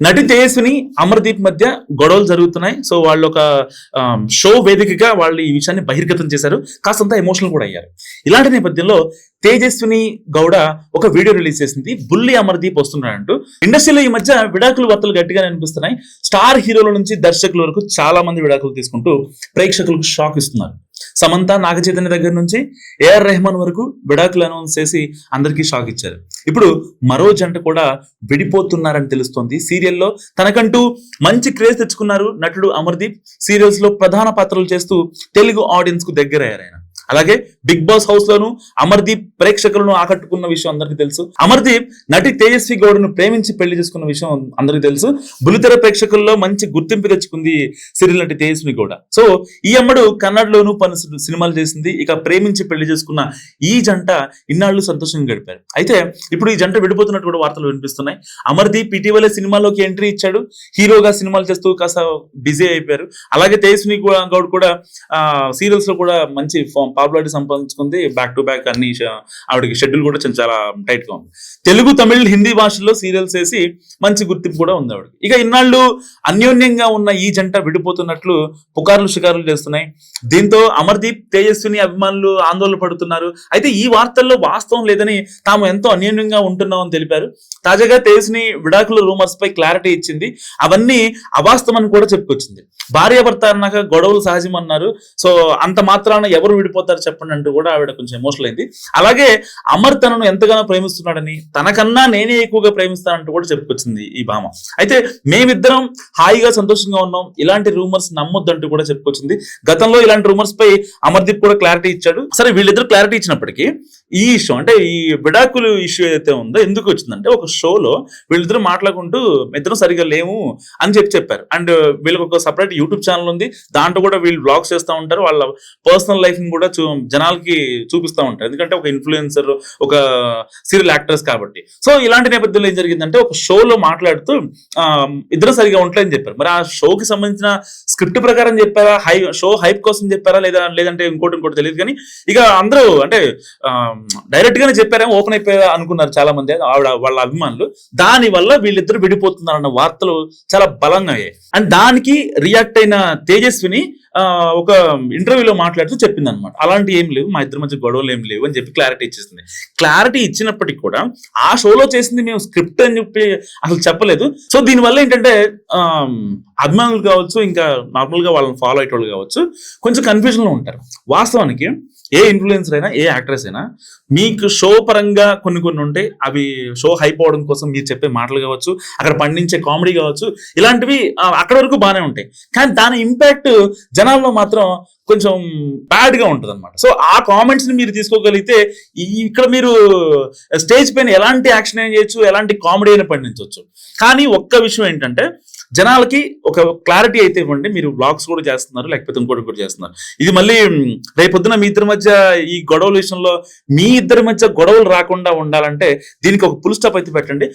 నటి తేజస్విని అమర్దీప్ మధ్య గొడవలు జరుగుతున్నాయి. సో వాళ్ళు ఒక షో వేదికగా వాళ్ళు ఈ విషయాన్ని బహిర్గతం చేశారు. కాస్తంత ఎమోషనల్ కూడా అయ్యారు. ఇలాంటి నేపథ్యంలో తేజస్విని గౌడ ఒక వీడియో రిలీజ్ చేసింది. బుల్లి అమర్దీప్ వస్తున్నాడంటూ. ఇండస్ట్రీలో ఈ మధ్య విడాకుల వార్తలు గట్టిగా అనిపిస్తున్నాయి. స్టార్ హీరోల నుంచి దర్శకుల వరకు చాలా మంది విడాకులు తీసుకుంటూ ప్రేక్షకులకు షాక్ ఇస్తున్నారు. సమంత, నాగ చైతన్య దగ్గర నుంచి ఏఆర్ రెహమాన్ వరకు విడాకులు అనౌన్స్ చేసి అందరికీ షాక్ ఇచ్చారు. ఇప్పుడు మరో జంట కూడా విడిపోతున్నారని తెలుస్తోంది. సీరియల్లో తనకంటూ మంచి క్రేజ్ తెచ్చుకున్నారు నటుడు అమర్దీప్. సీరియల్స్ లో ప్రధాన పాత్రలు చేస్తూ తెలుగు ఆడియన్స్ కు దగ్గరయ్యారు ఆయన. అలాగే బిగ్ బాస్ హౌస్ లోను అమర్దీప్ ప్రేక్షకులను ఆకట్టుకున్న విషయం అందరికీ తెలుసు. అమర్దీప్ నటి తేజస్వి గౌడను ప్రేమించి పెళ్లి చేసుకున్న విషయం అందరికీ తెలుసు. బుల్లితెర ప్రేక్షకుల్లో మంచి గుర్తింపు తెచ్చుకుంది సీరియల్ నటి తేజస్వి గౌడ. సో ఈ అమ్మడు కన్నడలోను పలు సినిమాలు చేసింది. ఇక ప్రేమించి పెళ్లి చేసుకున్న ఈ జంట ఇన్నాళ్లు సంతోషంగా గడిపారు. అయితే ఇప్పుడు ఈ జంట విడిపోతున్నట్టు కూడా వార్తలు వినిపిస్తున్నాయి. అమర్దీప్ ఇటీవలే సినిమాలోకి ఎంట్రీ ఇచ్చాడు. హీరోగా సినిమాలు చేస్తూ కాస్త బిజీ అయిపోయారు. అలాగే తేజస్వి గౌడ్ కూడా సీరియల్స్ లో కూడా మంచి పాపులారిటీ సంపాదించుకుంది. బ్యాక్ టు బ్యాక్ అన్ని ఆవిడకి షెడ్యూల్ కూడా చాలా టైట్ గా ఉంది. తెలుగు, తమిళ్, హిందీ భాషల్లో సీరియల్స్ వేసి మంచి గుర్తింపు కూడా ఉంది ఆవిడకి. ఇక ఇన్నాళ్ళు అన్యోన్యంగా ఉన్న ఈ జంట విడిపోతున్నట్లు పుకార్లు షికారులు చేస్తున్నాయి. దీంతో అమర్దీప్, తేజస్విని అభిమానులు ఆందోళన పడుతున్నారు. అయితే ఈ వార్తల్లో వాస్తవం లేదని తాము ఎంతో అన్యోన్యంగా ఉంటున్నామని తెలిపారు. తాజాగా తేజస్విని విడాకుల రూమర్స్ పై క్లారిటీ ఇచ్చింది. అవన్నీ అవాస్తవం అని కూడా చెప్పుకొచ్చింది. భార్యాభర్త అన్నాక గొడవలు సహజం అన్నారు. సో అంత మాత్రాన ఎవరు విడిపోతారు చెప్పండి అంటూ కూడా ఆవిడ కొంచెం ఎమోషనల్ అయింది. అలాగే అమర్ తనను ఎంతగానో ప్రేమిస్తున్నాడని, తనకన్నా నేనే ఎక్కువగా ప్రేమిస్తానంటూ కూడా చెప్పుకొచ్చింది ఈ భామ. అయితే మేమిద్దరం హాయిగా సంతోషంగా ఉన్నాం, ఇలాంటి రూమర్స్ నమ్మొద్దంటూ కూడా చెప్పుకొచ్చింది. గతంలో ఇలాంటి రూమర్స్ పై అమర్దీప్ కూడా క్లారిటీ ఇచ్చాడు. సరే, వీళ్ళిద్దరు క్లారిటీ ఇచ్చినప్పటికీ ఈ ఇష్యూ అంటే ఈ విడాకులు ఇష్యూ ఏదైతే ఉందో ఎందుకు వచ్చిందంటే, ఒక షోలో వీళ్ళిద్దరు మాట్లాడుకుంటూ ఇద్దరు సరిగా లేము అని చెప్పారు. అండ్ వీళ్ళకి ఒక సపరేట్ యూట్యూబ్ ఛానల్ ఉంది. దాంట్లో కూడా వీళ్ళు బ్లాగ్స్ చేస్తూ ఉంటారు. వాళ్ళ పర్సనల్ లైఫ్ ని కూడా జనాలకి చూపిస్తూ ఉంటారు. ఎందుకంటే ఒక ఇన్ఫ్లుయెన్సర్, ఒక సీరియల్ యాక్టర్స్ కాబట్టి. సో ఇలాంటి నేపథ్యంలో ఏం జరిగిందంటే, ఒక షోలో మాట్లాడుతూ ఇద్దరు సరిగా ఉంటాయని చెప్పారు. మరి ఆ షోకి సంబంధించిన స్క్రిప్ట్ ప్రకారం చెప్పారా, షో హైప్ కోసం చెప్పారా, లేదంటే ఇంకోటి తెలియదు. కానీ ఇక అందరూ అంటే డైరెక్ట్ గానే చెప్పారేమో, ఓపెన్ అయిపోయా అనుకున్నారు చాలా మంది వాళ్ళ అభిమానులు. దాని వల్ల వీళ్ళిద్దరు విడిపోతున్నారన్న వార్తలు చాలా బలంగా అయ్యాయి. అండ్ దానికి రియాక్ట్ అయిన తేజస్విని ఒక ఇంటర్వ్యూలో మాట్లాడుతూ చెప్పింది అనమాట, అలాంటి ఏం లేవు, మా ఇద్దరి మధ్య గొడవలు ఏం లేవు అని చెప్పి క్లారిటీ ఇచ్చేసింది. క్లారిటీ ఇచ్చినప్పటికీ కూడా ఆ షోలో చేసింది మేము స్క్రిప్ట్ అని చెప్పి అసలు చెప్పలేదు. సో దీనివల్ల ఏంటంటే అభిమానులు కావచ్చు, ఇంకా నార్మల్ గా వాళ్ళని ఫాలో అయ్యేటోళ్ళు కావచ్చు, కొంచెం కన్ఫ్యూజన్ లో ఉంటారు. వాస్తవానికి ఏ ఇన్ఫ్లుయెన్సర్ అయినా, ఏ యాక్ట్రెస్ అయినా మీకు షో పరంగా కొన్ని ఉంటాయి. అవి షో హైప్ అవడం కోసం మీరు చెప్పే మాటలు కావచ్చు, అక్కడ పండించే కామెడీ కావచ్చు, ఇలాంటివి అక్కడ వరకు బాగానే ఉంటాయి. కానీ దాని ఇంపాక్ట్ జనాల్లో మాత్రం కొంచెం బ్యాడ్ గా ఉంటుంది అనమాట. సో ఆ కామెంట్స్ ని మీరు తీసుకోగలిగితే ఇక్కడ మీరు స్టేజ్ పైన ఎలాంటి యాక్షన్ అయినా చేయొచ్చు, ఎలాంటి కామెడీ అయినా పండించవచ్చు. కానీ ఒక్క విషయం ఏంటంటే, జనాలకి ఒక క్లారిటీ అయితే ఇవ్వండి. మీరు బ్లాగ్స్ కూడా చేస్తున్నారు, లేకపోతే ఇంకోటి చేస్తున్నారు. ఇది మళ్ళీ రేపొద్దున మీ ఇద్దరి మధ్య ఈ గొడవల విషయంలో మీ ఇద్దరి మధ్య గొడవలు రాకుండా ఉండాలంటే దీనికి ఒక ఫుల్ స్టాప్ అయితే పెట్టండి.